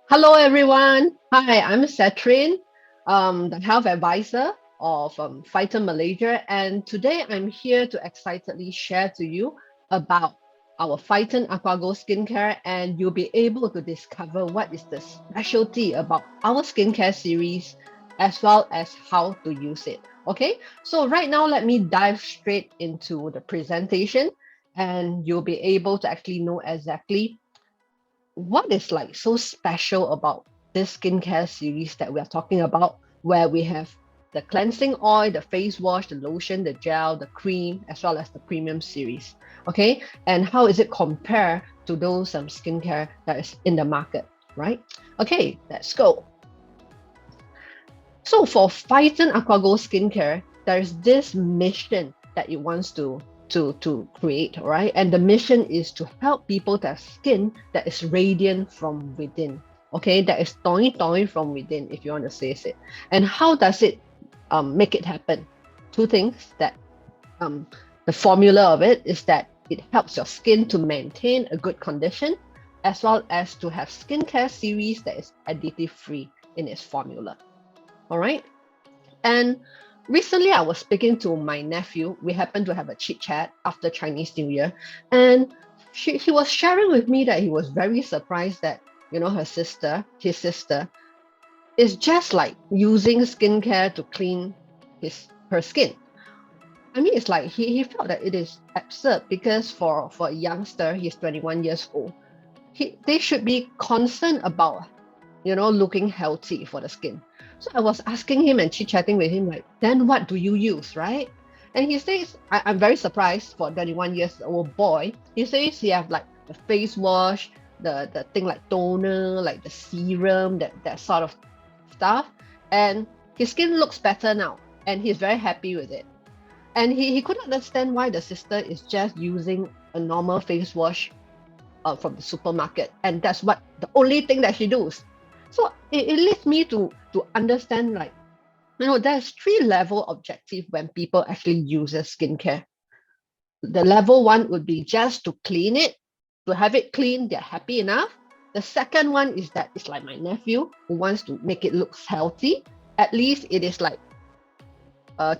Hello, everyone. Hi, I'm Satrin, the health advisor of Phiten Malaysia, and today I'm here to excitedly share to you about our Phiten AquaGold skincare, and you'll be able to discover what is the specialty about our skincare series, as well as how to use it. Okay, so right now let me dive straight into the presentation, and you'll be able to actually know exactly what is like so special about this skincare series that we are talking about, where we have the cleansing oil, the face wash, the lotion, the gel, the cream, as well as the premium series. Okay, and how is it compared to those skincare that is in the market, right? Okay, let's go. So for Phyton AquaGold Skincare, there's this mission that it wants to create, right? And the mission is to help people to have skin that is radiant from within. Okay, that is toy from within, if you want to say it. And how does it make it happen? Two things that um, the formula of it is that it helps your skin to maintain a good condition, as well as to have skincare series that is additive free in its formula. All right. And recently, I was speaking to my nephew. We happened to have a chit chat after Chinese New Year, and he was sharing with me that he was very surprised that his sister, is just like using skincare to clean her skin. I mean, it's like he felt that it is absurd because for a youngster, he's 21 years old. They should be concerned about looking healthy for the skin. So I was asking him and chit-chatting with him, like, then what do you use, right? And he says, I'm very surprised for a 21 years old boy. He says he have like the face wash, the thing like toner, like the serum, that sort of stuff. And his skin looks better now. And he's very happy with it. And he couldn't understand why the sister is just using a normal face wash from the supermarket, and that's what the only thing that she does. So it leads me to understand, like, there's three level objective when people actually use skincare. The level one would be just to clean it, to have it clean, they're happy enough. The second one is that it's like my nephew who wants to make it look healthy. At least it is like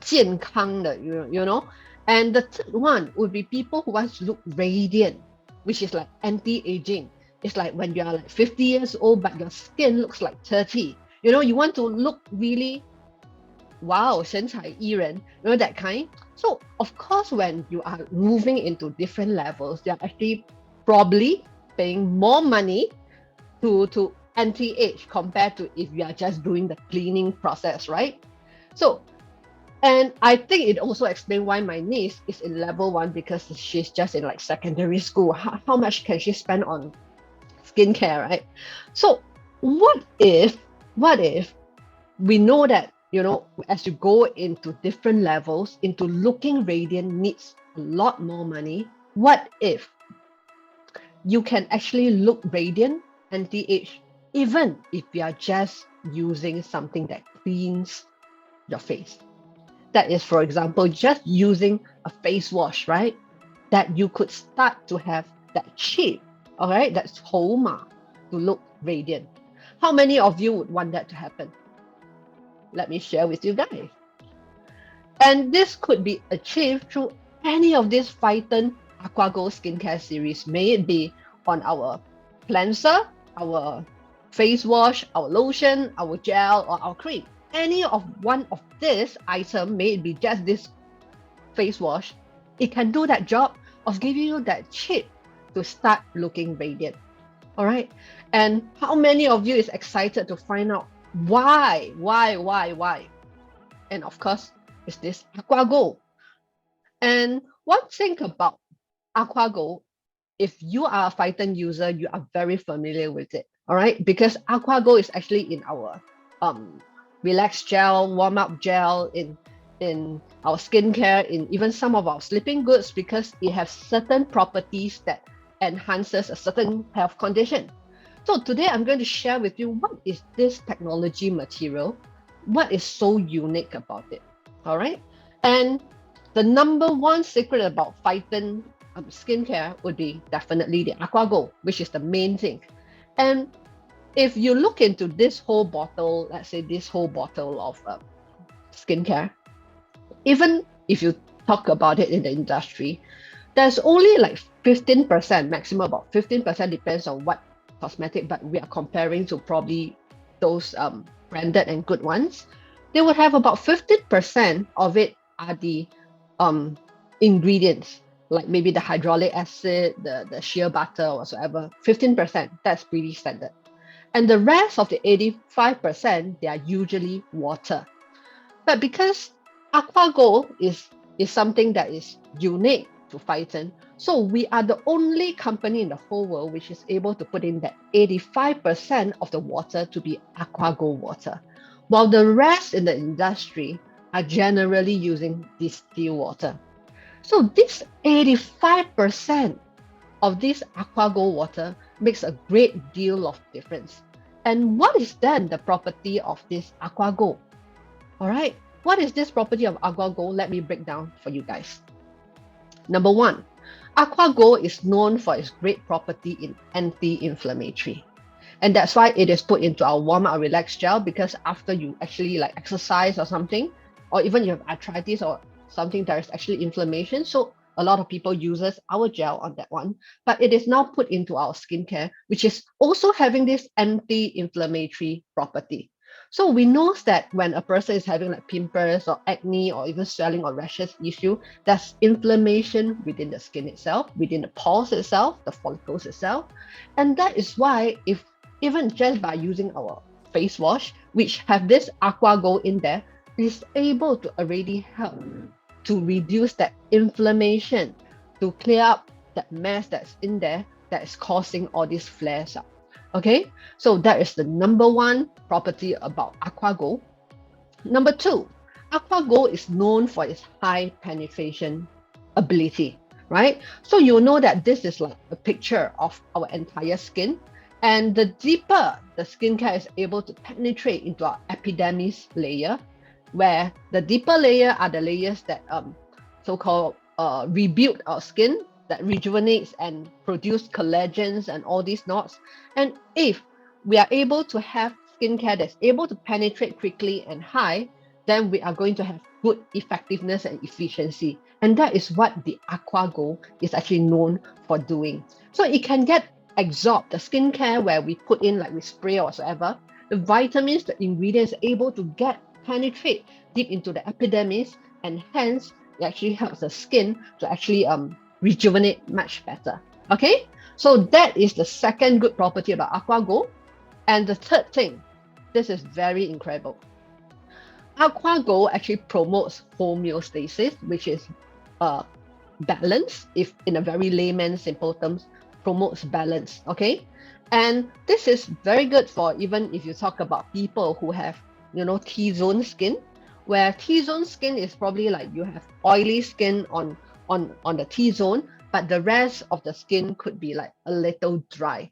健康的, you know. And the third one would be people who want to look radiant, which is like anti-aging. It's like when you are like 50 years old, but your skin looks like 30. You want to look really wow, 神采依人, that kind. So of course, when you are moving into different levels, you're actually probably paying more money to anti-age compared to if you are just doing the cleaning process, right? So, and I think it also explains why my niece is in level one, because she's just in like secondary school. How much can she spend on skincare, right? So what if we know that, as you go into different levels, into looking radiant needs a lot more money. What if you can actually look radiant, anti-age, even if you are just using something that cleans your face? That is, for example, just using a face wash, right? That you could start to have that shape, all right, that's Homa, to look radiant. How many of you would want that to happen? Let me share with you guys. And this could be achieved through any of these Phyton AquaGold skincare series, may it be on our cleanser, our face wash, our lotion, our gel, or our cream. Any of one of this item, may it be just this face wash, it can do that job of giving you that shape to start looking radiant. All right. And how many of you is excited to find out why? And of course, is this AquaGold. And one thing about AquaGold, if you are a Phyton user, you are very familiar with it. All right, because AquaGold is actually in our um relax gel, warm up gel, in our skincare, in even some of our sleeping goods, because it has certain properties that enhances a certain health condition. So today I'm going to share with you what is this technology material, what is so unique about it. All right, and the number one secret about Phyton skincare would be definitely the AquaGold, which is the main thing. And if you look into this whole bottle, let's say this whole bottle of skincare, even if you talk about it in the industry, there's only like 15%, maximum about 15%, depends on what cosmetic, but we are comparing to probably those branded and good ones. They would have about 15% of it are the ingredients, like maybe the hydraulic acid, the shea butter, or whatsoever. 15%, that's pretty standard. And the rest of the 85%, they are usually water. But because AquaGold is something that is unique to Phiten, so we are the only company in the whole world which is able to put in that 85% of the water to be AquaGold water, while the rest in the industry are generally using distilled water. So this 85% of this AquaGold water makes a great deal of difference. And what is then the property of this AquaGold? All right, what is this property of AquaGold? Let me break down for you guys. Number one, AquaGold is known for its great property in anti-inflammatory. And that's why it is put into our warm up relax gel, because after you actually like exercise or something, or even you have arthritis or something, there is actually inflammation. So a lot of people uses our gel on that one, but it is now put into our skincare, which is also having this anti-inflammatory property. So we know that when a person is having like pimples or acne or even swelling or rashes issue, there's inflammation within the skin itself, within the pores itself, the follicles itself. And that is why if even just by using our face wash, which have this AquaGold in there, is able to already help to reduce that inflammation, to clear up that mess that's in there that is causing all these flares up. Okay, so that is the number one property about AquaGold. Number two, AquaGold is known for its high penetration ability, right? So you know that this is like a picture of our entire skin. And the deeper the skincare is able to penetrate into our epidermis layer, where the deeper layer are the layers that so-called rebuild our skin, that rejuvenates and produce collagens and all these knots. And if we are able to have skincare that's able to penetrate quickly and high, then we are going to have good effectiveness and efficiency. And that is what the AquaGold is actually known for doing. So it can get absorbed, the skincare where we put in, like we spray or whatsoever, the vitamins, the ingredients able to get penetrate deep into the epidermis, and hence it actually helps the skin to actually rejuvenate much better. Okay, so that is the second good property about AquaGold. And the third thing, this is very incredible. AquaGold actually promotes homeostasis, which is balance, if in a very layman simple terms, promotes balance. Okay, and this is very good for even if you talk about people who have, you know, T-zone skin, where T-zone skin is probably like you have oily skin on the T-zone, but the rest of the skin could be like a little dry.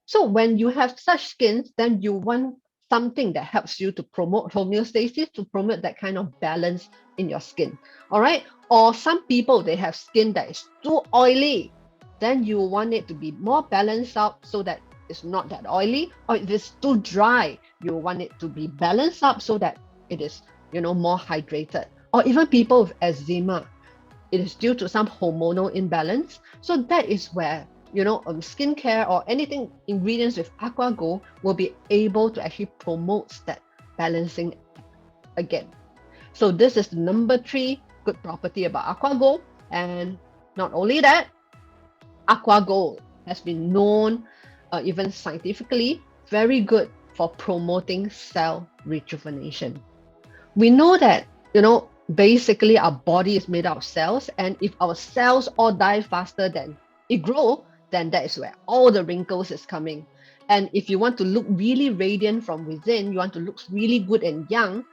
So when you have such skins, then you want something that helps you to promote homeostasis, to promote that kind of balance in your skin. All right. Or some people, they have skin that is too oily, then you want it to be more balanced out so that it's not that oily. Or if it's too dry, you want it to be balanced up so that it is, you know, more hydrated. Or even people with eczema, it is due to some hormonal imbalance. So that is where, you know, skincare or anything ingredients with AquaGold will be able to actually promote that balancing again. So this is the number three good property about AquaGold. And not only that, AquaGold has been known, even scientifically, very good for promoting cell rejuvenation. We know that, you know, basically our body is made out of cells, and if our cells all die faster than it grow, then that is where all the wrinkles is coming. And if you want to look really radiant from within, you want to look really good and young,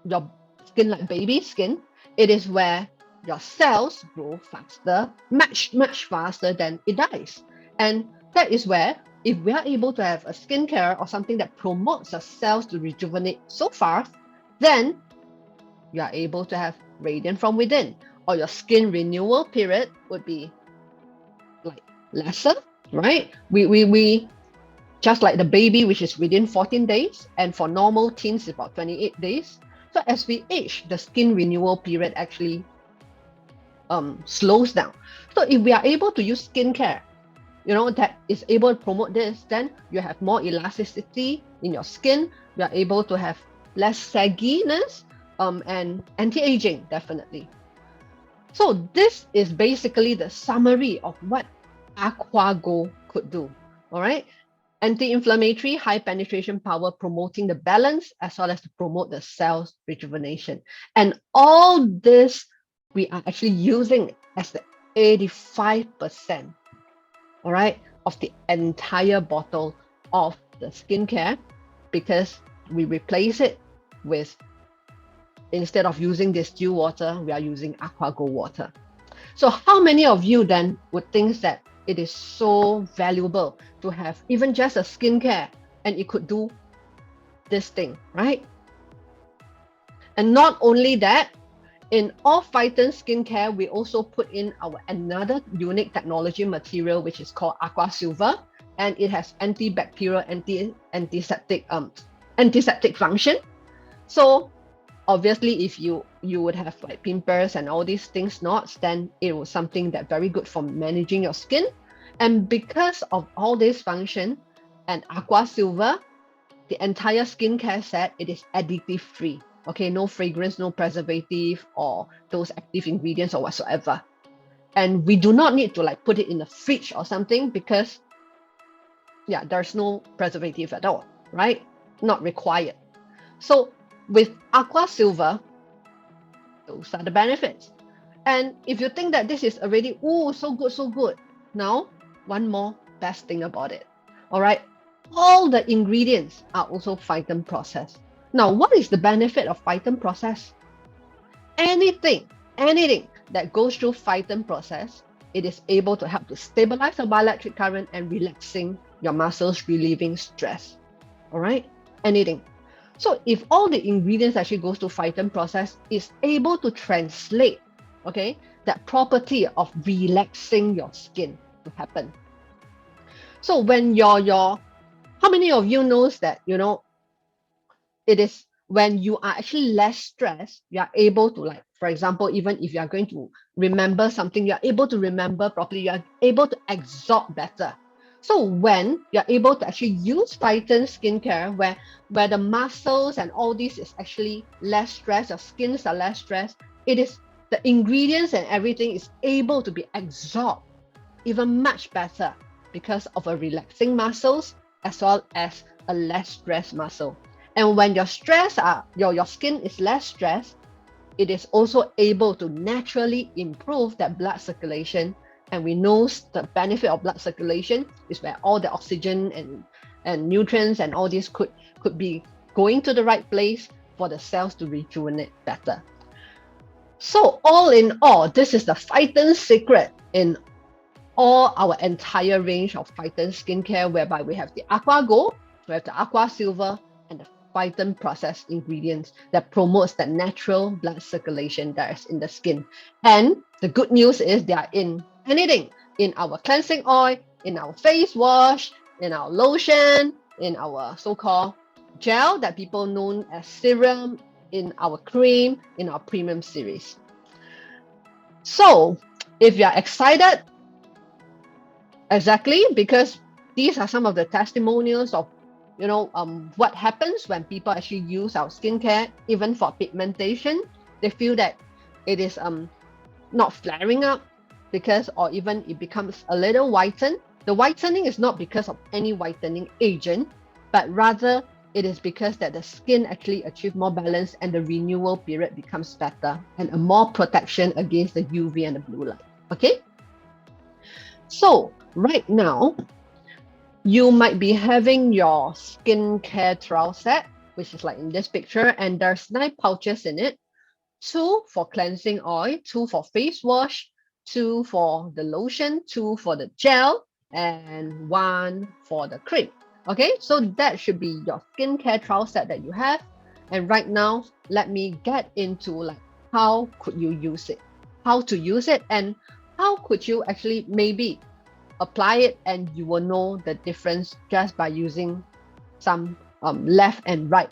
your skin like baby skin, it is where your cells grow faster, much faster than it dies. And that is where if we are able to have a skincare or something that promotes the cells to rejuvenate so fast, then you are able to have radiant from within, or your skin renewal period would be like lesser, right? We just like the baby, which is within 14 days, and for normal teens, about 28 days. So as we age, the skin renewal period actually slows down. So if we are able to use skincare, that is able to promote this, then you have more elasticity in your skin. You are able to have less sagginess, and anti-aging, definitely. So this is basically the summary of what AquaGold could do. All right. Anti-inflammatory, high penetration power, promoting the balance as well as to promote the cells rejuvenation. And all this we are actually using as the 85%, all right, of the entire bottle of the skincare, because we replace it with, instead of using distilled water, we are using AquaGold water. So how many of you then would think that it is so valuable to have even just a skincare and it could do this thing, right? And not only that, in all Phiten skincare, we also put in our another unique technology material, which is called AquaSilver, and it has antibacterial, antiseptic function. So obviously, if you would have like pimples and all these things, knots, then it was something that very good for managing your skin. And because of all this function and AquaSilver, the entire skincare set, it is additive free. Okay, no fragrance, no preservative or those active ingredients or whatsoever. And we do not need to like put it in the fridge or something, because yeah, there's no preservative at all, right? Not required. So with AquaSilver, those are the benefits. And if you think that this is already, oh, so good, so good. Now, one more best thing about it. All right. All the ingredients are also Phiten processed. Now, what is the benefit of Phiten process? Anything that goes through Phiten process, it is able to help to stabilize the bioelectric current and relaxing your muscles, relieving stress. All right. Anything. So if all the ingredients actually goes to Phiten process, is able to translate, okay, that property of relaxing your skin to happen. So when how many of you knows that, it is when you are actually less stressed, you are able to, like, for example, even if you are going to remember something, you are able to remember properly, you are able to absorb better. So when you're able to actually use Phiten skincare, where the muscles and all this is actually less stressed, your skins are less stressed, it is the ingredients and everything is able to be absorbed even much better because of a relaxing muscles as well as a less stressed muscle. And when your skin is less stressed, it is also able to naturally improve that blood circulation. And we know the benefit of blood circulation is where all the oxygen and nutrients and all this could be going to the right place for the cells to rejuvenate better. So all in all, this is the Phiten secret in all our entire range of Phiten skincare, whereby we have the AquaGold, we have the AquaSilver, and the Phiten processed ingredients that promotes the natural blood circulation that is in the skin. And the good news is they are in anything, in our cleansing oil, in our face wash, in our lotion, in our so-called gel that people know as serum, in our cream, in our premium series. So if you are excited, exactly, because these are some of the testimonials of what happens when people actually use our skincare, even for pigmentation. They feel that it is not flaring up, because, or even it becomes a little whitened. The whitening is not because of any whitening agent, but rather it is because that the skin actually achieves more balance and the renewal period becomes better and a more protection against the UV and the blue light. Okay, so right now you might be having your skincare trial set, which is like in this picture, and there's 9 pouches in it. 2 for cleansing oil, 2 for face wash, 2 for the lotion, 2 for the gel, and 1 for the cream. Okay, so that should be your skincare trial set that you have. And right now, let me get into like how could you use it, how to use it, and how could you actually maybe apply it and you will know the difference just by using some left and right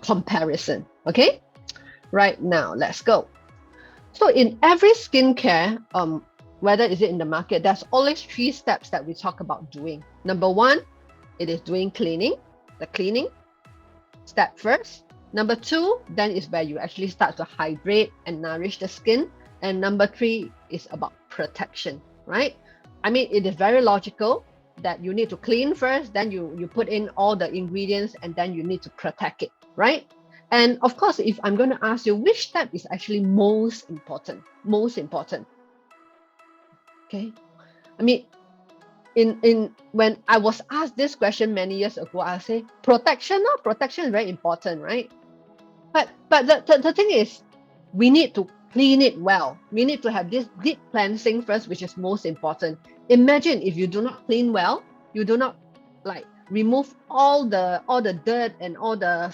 comparison. Okay, right now let's go. So in every skincare, whether is it in the market, there's always 3 steps that we talk about doing. Number 1, it is doing cleaning, the cleaning step first. Number 2, then is where you actually start to hydrate and nourish the skin. And number 3 is about protection, right? I mean, it is very logical that you need to clean first, then you put in all the ingredients, and then you need to protect it, right? And of course, if I'm going to ask you which step is actually most important, okay? I mean, in when I was asked this question many years ago, I say protection. No, protection is very important, right? But the thing is, we need to clean it well. We need to have this deep cleansing first, which is most important. Imagine if you do not clean well, you do not like remove all the dirt and all the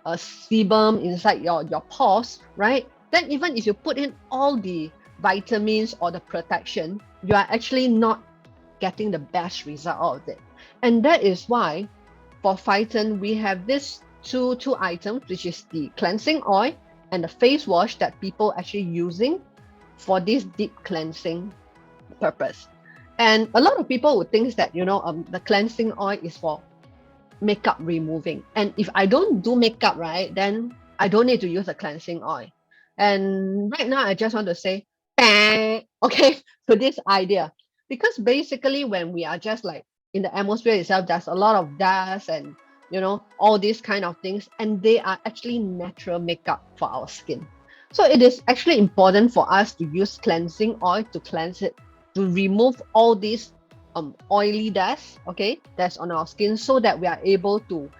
sebum inside your pores, right? Then even if you put in all the vitamins or the protection, you are actually not getting the best result out of it. And that is why for Phiten, we have this two items, which is the cleansing oil and the face wash that people actually using for this deep cleansing purpose. And a lot of people would think that, the cleansing oil is for makeup removing. And if I don't do makeup, right, then I don't need to use a cleansing oil. And right now, I just want to say, bang, okay, to this idea. Because basically, when we are just like in the atmosphere itself, there's a lot of dust and, all these kind of things. And they are actually natural makeup for our skin. So it is actually important for us to use cleansing oil to cleanse it, to remove all these oily dust, okay, that's on our skin, so that we are able to,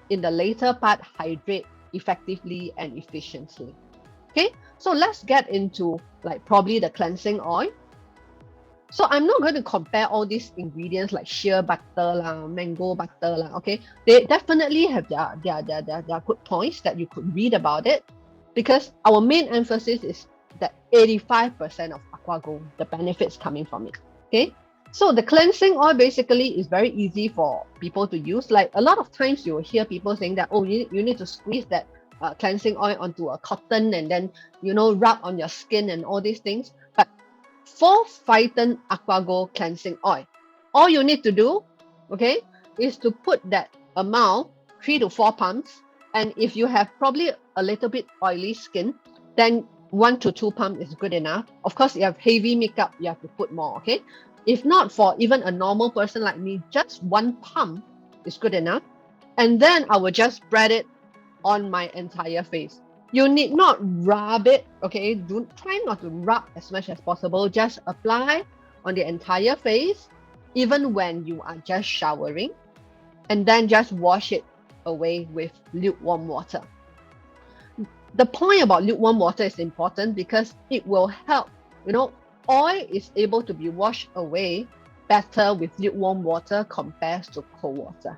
in the later part, hydrate effectively and efficiently. Okay, so let's get into like probably the cleansing oil. So I'm not going to compare all these ingredients like shea butter lah, mango butter lah, okay? They definitely have their good points that you could read about it, because our main emphasis is that 85% of AquaGold, the benefits coming from it, okay? So the cleansing oil basically is very easy for people to use. Like a lot of times you will hear people saying that, oh, you need to squeeze that cleansing oil onto a cotton and then, rub on your skin and all these things. But for Phiten AquaGold cleansing oil, all you need to do, okay, is to put that amount 3 to 4 pumps. And if you have probably a little bit oily skin, then 1 to 2 pumps is good enough. Of course, if you have heavy makeup, you have to put more, okay? If not, for even a normal person like me, just 1 pump is good enough. And then I will just spread it on my entire face. You need not rub it, okay? Try not to rub as much as possible. Just apply on the entire face, even when you are just showering, and then just wash it away with lukewarm water. The point about lukewarm water is important because it will help, oil is able to be washed away better with lukewarm water compared to cold water.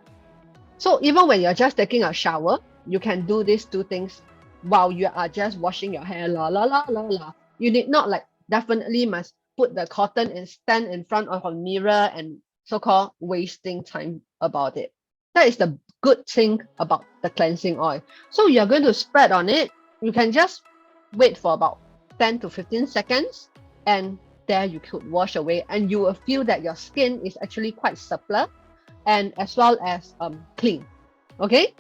So even when you're just taking a shower, you can do these 2 things while you are just washing your hair, You need not definitely must put the cotton and stand in front of a mirror and so-called wasting time about it. That is the good thing about the cleansing oil. So you're going to spread on it. You can just wait for about 10 to 15 seconds, and there you could wash away, and you will feel that your skin is actually quite supple and as well as clean. Okay,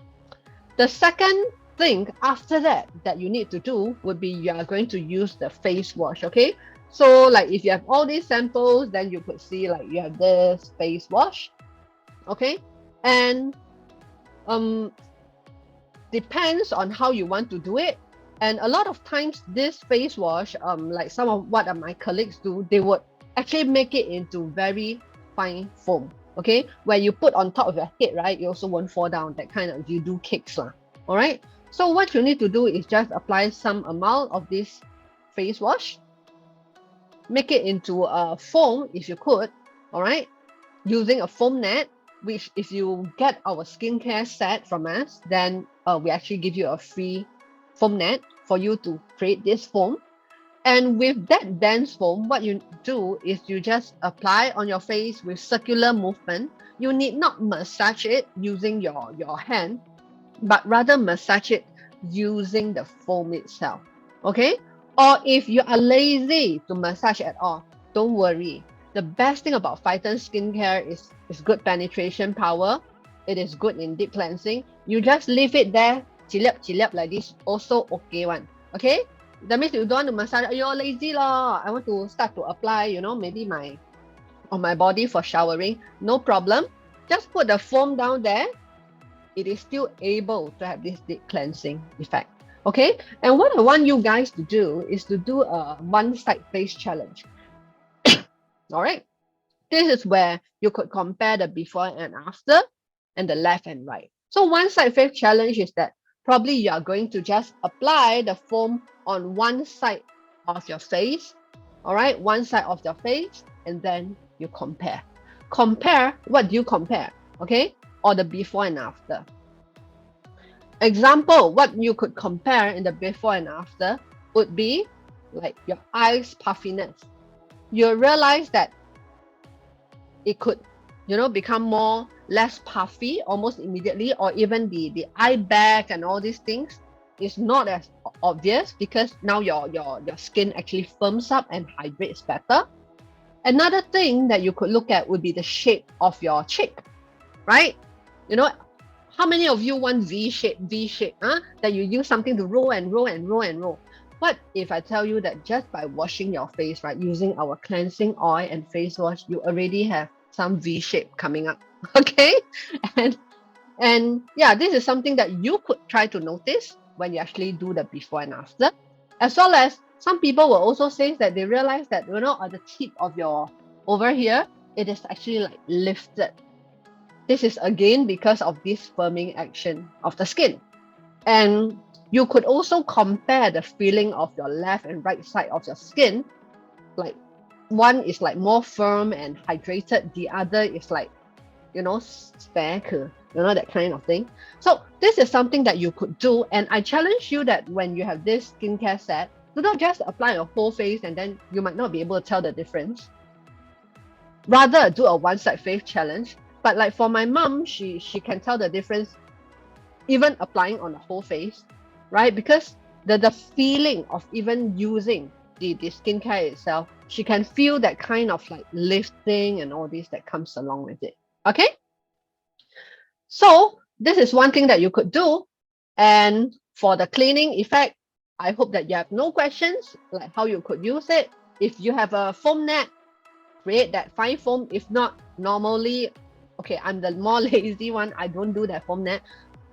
the second thing after that you need to do would be you are going to use the face wash. Okay, so like if you have all these samples, then you could see like you have this face wash. Okay, and depends on how you want to do it. And a lot of times this face wash, like some of what my colleagues do, they would actually make it into very fine foam. Okay, where you put on top of your head, right? You also won't fall down, that kind of, you do cakes lah. All right, so what you need to do is just apply some amount of this face wash, make it into a foam if you could. All right, using a foam net, which if you get our skincare set from us, then we actually give you a free foam net for you to create this foam. And with that dense foam, what you do is you just apply on your face with circular movement. You need not massage it using your hand, but rather massage it using the foam itself. Okay? Or if you are lazy to massage at all, don't worry. The best thing about Phiten skincare is good penetration power. It is good in deep cleansing. You just leave it there, chilap like this, also okay one. Okay? That means you don't want to massage, you're lazy lah. I want to start to apply, maybe on my body for showering. No problem. Just put the foam down there. It is still able to have this deep cleansing effect. Okay? And what I want you guys to do is to do a one-side face challenge. All right? This is where you could compare the before and after and the left and right. So one-side face challenge is that probably you are going to just apply the foam on one side of your face. All right? One side of your face, and then you compare. Compare, what do you compare? Okay? Or the before and after. Example, what you could compare in the before and after would be like your eyes puffiness. You realize that it could, become less puffy almost immediately, or even the eye bag and all these things is not as obvious because now your skin actually firms up and hydrates better. Another thing that you could look at would be the shape of your cheek, right? How many of you want V shape, that you use something to roll and roll and roll and roll? What if I tell you that just by washing your face, right, using our cleansing oil and face wash, you already have some V shape coming up, okay? And yeah, this is something that you could try to notice when you actually do the before and after. As well as some people will also say that they realize that, at the tip of your over here, it is actually like lifted. This is again because of this firming action of the skin. And you could also compare the feeling of your left and right side of your skin. Like one is like more firm and hydrated, the other is like, speck, that kind of thing. So this is something that you could do. And I challenge you that when you have this skincare set, do not just apply your whole face and then you might not be able to tell the difference. Rather do a one-side face challenge. But like for my mom, she can tell the difference even applying on the whole face, right? Because the feeling of even using the skincare itself, she can feel that kind of like lifting and all this that comes along with it. Okay? So this is one thing that you could do. And for the cleaning effect, I hope that you have no questions like how you could use it. If you have a foam net, create that fine foam. If not, normally, okay, I'm the more lazy one. I don't do that foam net.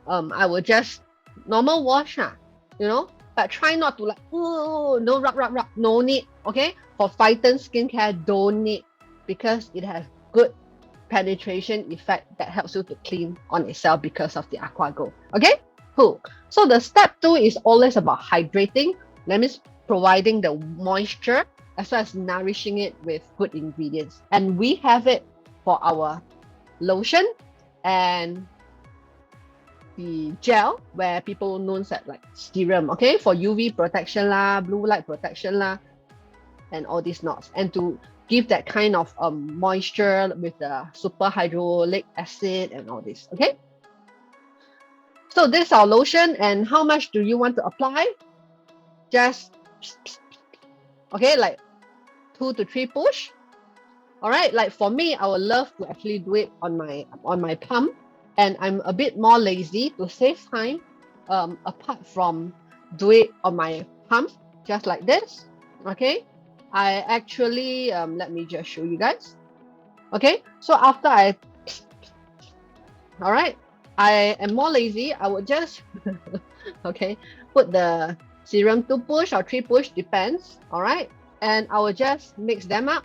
I will just normal wash, but try not to like, oh, no, rub, no need, okay? For Phiten skincare, don't need, because it has good penetration effect that helps you to clean on itself because of the AquaGold, okay? Cool. So the step 2 is always about hydrating. That means providing the moisture as well as nourishing it with good ingredients. And we have it for our lotion and the gel, where people know that like serum, okay, for UV protection lah, blue light protection lah, and all these knots, and to give that kind of moisture with the super hyaluronic acid and all this, okay? So this is our lotion, and how much do you want to apply? Just, okay, like 2 to 3 push. All right, like for me, I would love to actually do it on my palm, and I'm a bit more lazy to save time. Apart from do it on my palm, just like this. Okay, I actually let me just show you guys. Okay, so after all right, I am more lazy. I would just okay, put the serum 2 push or 3 push, depends. All right, and I will just mix them up.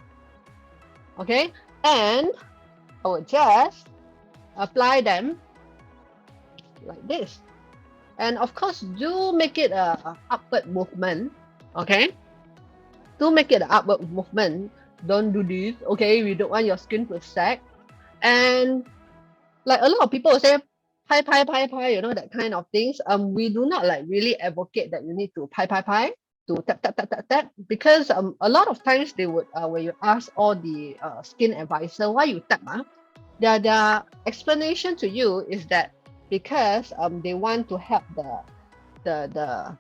Okay, and I will just apply them like this. And of course, do make it a upward movement. Okay, do make it an upward movement. Don't do this. Okay, we don't want your skin to sag. And like a lot of people will say, pie, that kind of things. We do not like really advocate that you need to pie. to tap tap tap tap tap, because a lot of times they would when you ask all the skin advisor why you tap, their explanation to you is that because they want to help the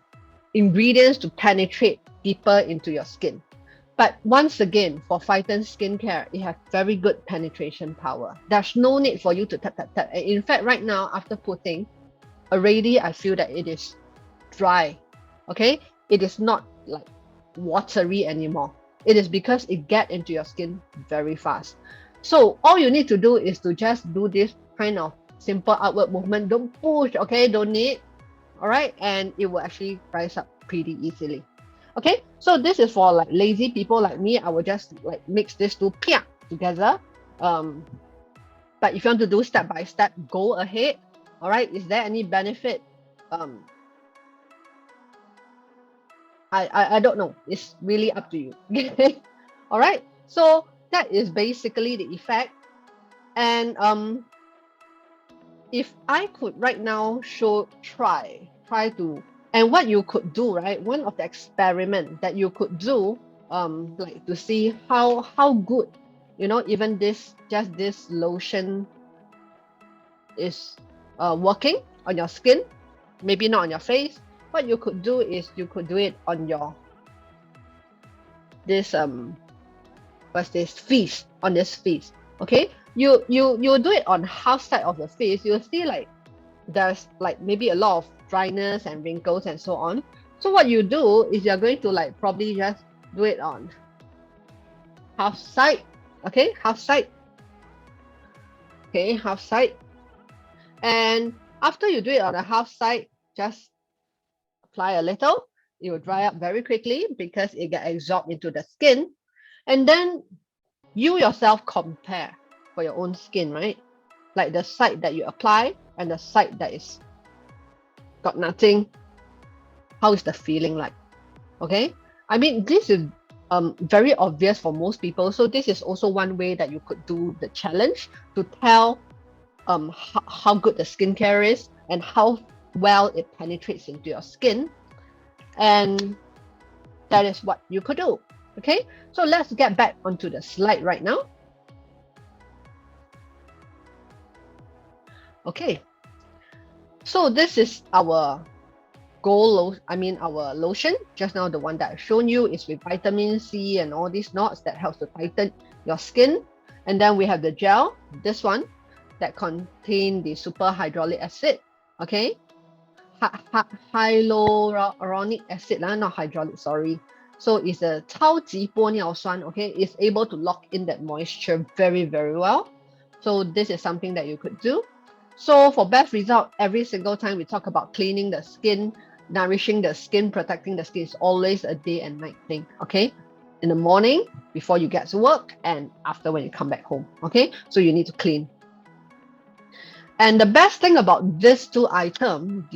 ingredients to penetrate deeper into your skin. But once again, for Phiten skincare, it has very good penetration power. There's no need for you to tap tap tap. And in fact, right now after putting, already I feel that it is dry. Okay, it is not like watery anymore. It is because it get into your skin very fast. So all you need to do is to just do this kind of simple outward movement. Don't push, okay? Don't need. All right, and it will actually rise up pretty easily. Okay, so this is for like lazy people like me. I will just like mix these two together. But if you want to do step by step, go ahead. All right, is there any benefit? um I don't know. It's really up to you. All right. So that is basically the effect. And if I could right now try to, and what you could do, right? One of the experiment that you could do, like to see how good, even just this lotion is working on your skin, maybe not on your face. What you could do is you could do it on your this what's this face, on this face. Okay, you do it on half side of the face. You'll see like there's like maybe a lot of dryness and wrinkles and so on. So what you do is you're going to like probably just do it on half side. Okay, half side. Okay, half side. And after you do it on a half side, just apply a little. It will dry up very quickly because it get absorbed into the skin. And then you yourself compare for your own skin, right? Like the side that you apply and the side that is got nothing. How is the feeling like? Okay, I mean, this is very obvious for most people. So this is also one way that you could do the challenge to tell how good the skincare is and how well it penetrates into your skin. And that is what you could do. Okay, so let's get back onto the slide right now. Okay, so this is our our lotion. Just now the one that I've shown you is with vitamin C and all these knots that helps to tighten your skin. And then we have the gel, this one that contain the super hydraulic acid. Okay, hyaluronic acid, not hydraulic, sorry. So it's a 超级玻尿酸. Okay, it's able to lock in that moisture very, very well. So this is something that you could do. So for best result, every single time we talk about cleaning the skin, nourishing the skin, protecting the skin, is always a day and night thing. Okay, in the morning before you get to work and after when you come back home. Okay, so you need to clean. And the best thing about these two items,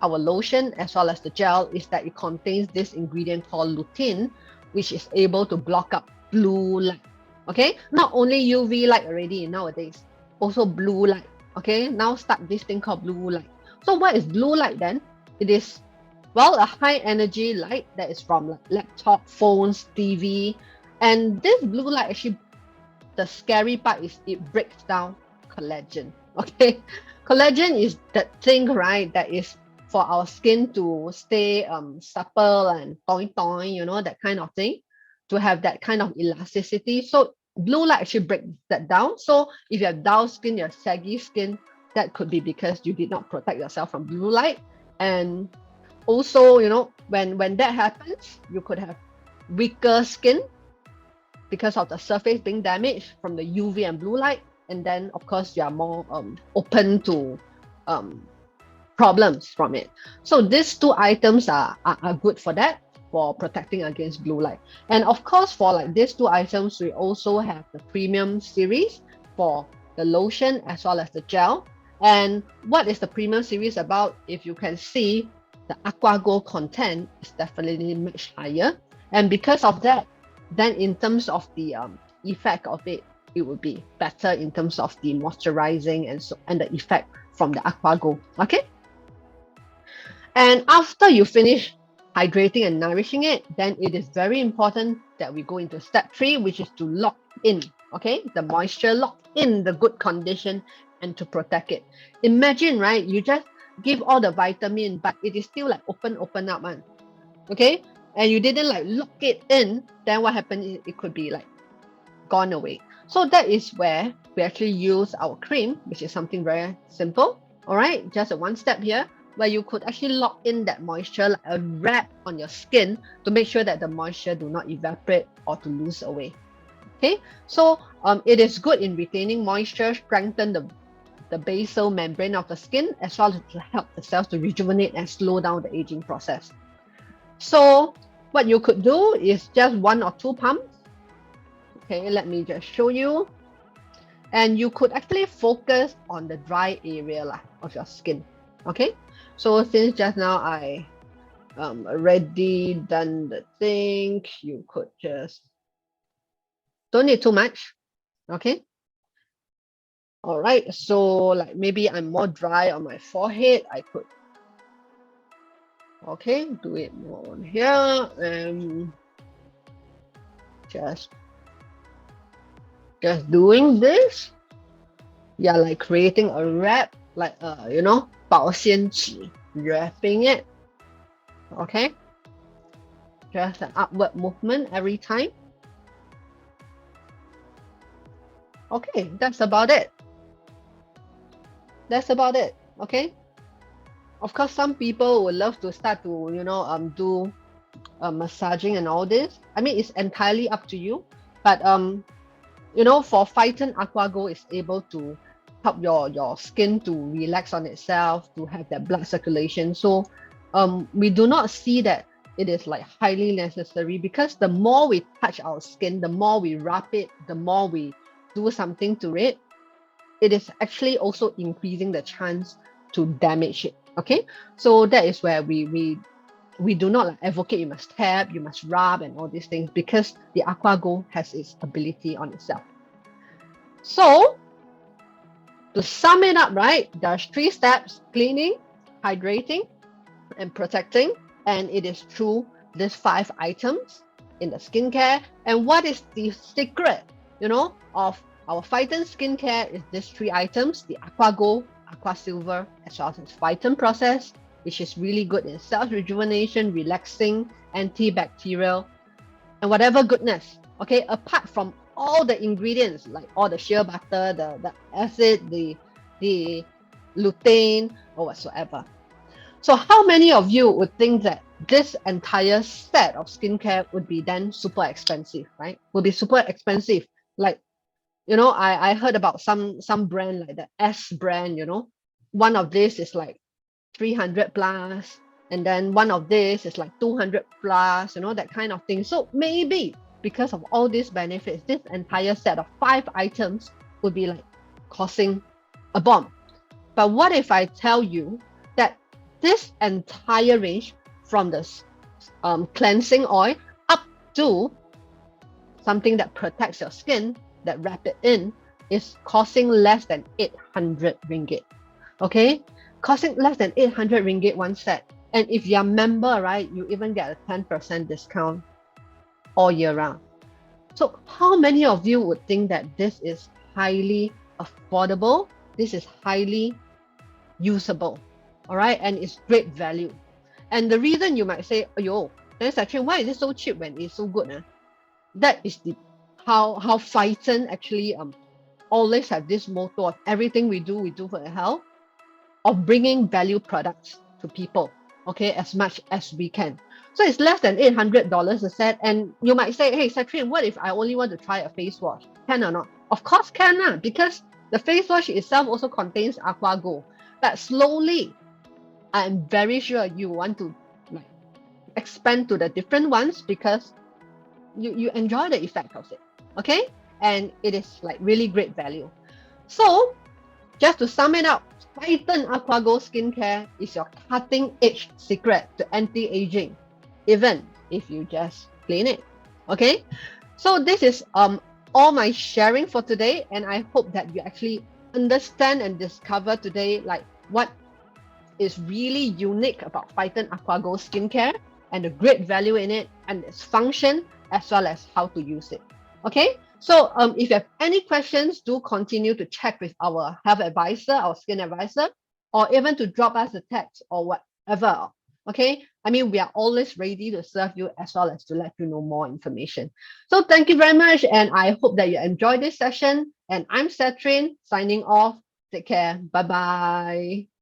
our lotion as well as the gel, is that it contains this ingredient called lutein, which is able to block up blue light. Okay, not only UV light already nowadays, also blue light. Okay, now start this thing called blue light. So what is blue light then? It is, well, a high energy light that is from like laptop, phones, TV. And this blue light actually, the scary part is it breaks down collagen. Okay, collagen is that thing, right, that is for our skin to stay supple and toy, that kind of thing, to have that kind of elasticity. So blue light actually breaks that down. So if you have dull skin, you have saggy skin, that could be because you did not protect yourself from blue light. And also, when that happens, you could have weaker skin because of the surface being damaged from the UV and blue light. And then of course you are more open to problems from it. So these two items are good for that, for protecting against blue light. And of course, for like these two items, we also have the premium series for the lotion as well as the gel. And what is the premium series about? If you can see, the AquaGold content is definitely much higher. And because of that, then in terms of the effect of it, it would be better in terms of the moisturizing and the effect from the AquaGold. Okay. And after you finish hydrating and nourishing it, then it is very important that we go into step 3, which is to lock in, okay, the moisture, lock in the good condition and to protect it. Imagine, right, you just give all the vitamin, but it is still like open up, man. Okay, and you didn't like lock it in, then what happened is it could be like gone away. So that is where we actually use our cream, which is something very simple. All right, just a one step here, where you could actually lock in that moisture like a wrap on your skin to make sure that the moisture do not evaporate or to lose away. Okay, so it is good in retaining moisture, strengthen the basal membrane of the skin, as well as to help the cells to rejuvenate and slow down the aging process. So what you could do is just 1 or 2 pumps. Okay, let me just show you. And you could actually focus on the dry area of your skin. Okay, so since just now I already done the thing, you could just, don't need too much. Okay, all right, so like maybe I'm more dry on my forehead, I could, okay, do it more on here, and just doing this. Yeah, like creating a wrap, like you know, 保鲜纸, wrapping it. Okay, just an upward movement every time. Okay, that's about it. That's about it. Okay, of course some people would love to start to, you know, do massaging and all this. I mean, it's entirely up to you, but you know, for Phiten, AquaGold is able to help your skin to relax on itself, to have that blood circulation. So we do not see that it is like highly necessary, because the more we touch our skin, the more we rub it, the more we do something to it, it is actually also increasing the chance to damage it. Okay, so that is where we do not like advocate you must tap, you must rub and all these things, because the AquaGold has its ability on itself. So to sum it up, right, there's 3 steps: cleaning, hydrating, and protecting. And it is through these 5 items in the skincare. And what is the secret, you know, of our Phiten skincare is these 3 items: the AquaGold, AquaSilver, as well as its Phiten process, which is really good in cell rejuvenation, relaxing, antibacterial, and whatever goodness. Okay, apart from all the ingredients, like all the shea butter, the acid, the lutein, or whatsoever. So how many of you would think that this entire set of skincare would be then super expensive, right? Would be super expensive. Like, you know, I heard about some brand like the S brand, you know, one of this is like 300 plus, and then one of this is like 200 plus, you know, that kind of thing. So maybe because of all these benefits, this entire set of 5 items would be like costing a bomb. But what if I tell you that this entire range, from the cleansing oil up to something that protects your skin, that wrap it in, is costing less than 800 ringgit. Okay, costing less than 800 ringgit one set. And if you're a member, right, you even get a 10% discount all year round. So how many of you would think that this is highly affordable, this is highly usable, all right, and it's great value? And the reason you might say, "Ayo, then actually, why is it so cheap when it's so good?" That is the how Phiten actually always have this motto of everything we do for the health, of bringing value products to people, okay, as much as we can. So it's less than $800 a set. And you might say, "Hey, Satrin, what if I only want to try a face wash? Can or not?" Of course can, because the face wash itself also contains AquaGold. But slowly, I'm very sure you want to like expand to the different ones, because you enjoy the effect of it, okay? And it is like really great value. So just to sum it up, Phiten AquaGold skincare is your cutting edge secret to anti-aging, even if you just clean it. Okay, so this is all my sharing for today, and I hope that you actually understand and discover today like what is really unique about Phiten AquaGold skincare. and the great value in it and its function as well as how to use it. Okay, so if you have any questions, do continue to check with our health advisor, our skin advisor, or even to drop us a text or whatever. Okay, I mean, we are always ready to serve you as well as to let you know more information. So thank you very much, and I hope that you enjoyed this session. And I'm Satrin signing off. Take care. Bye bye.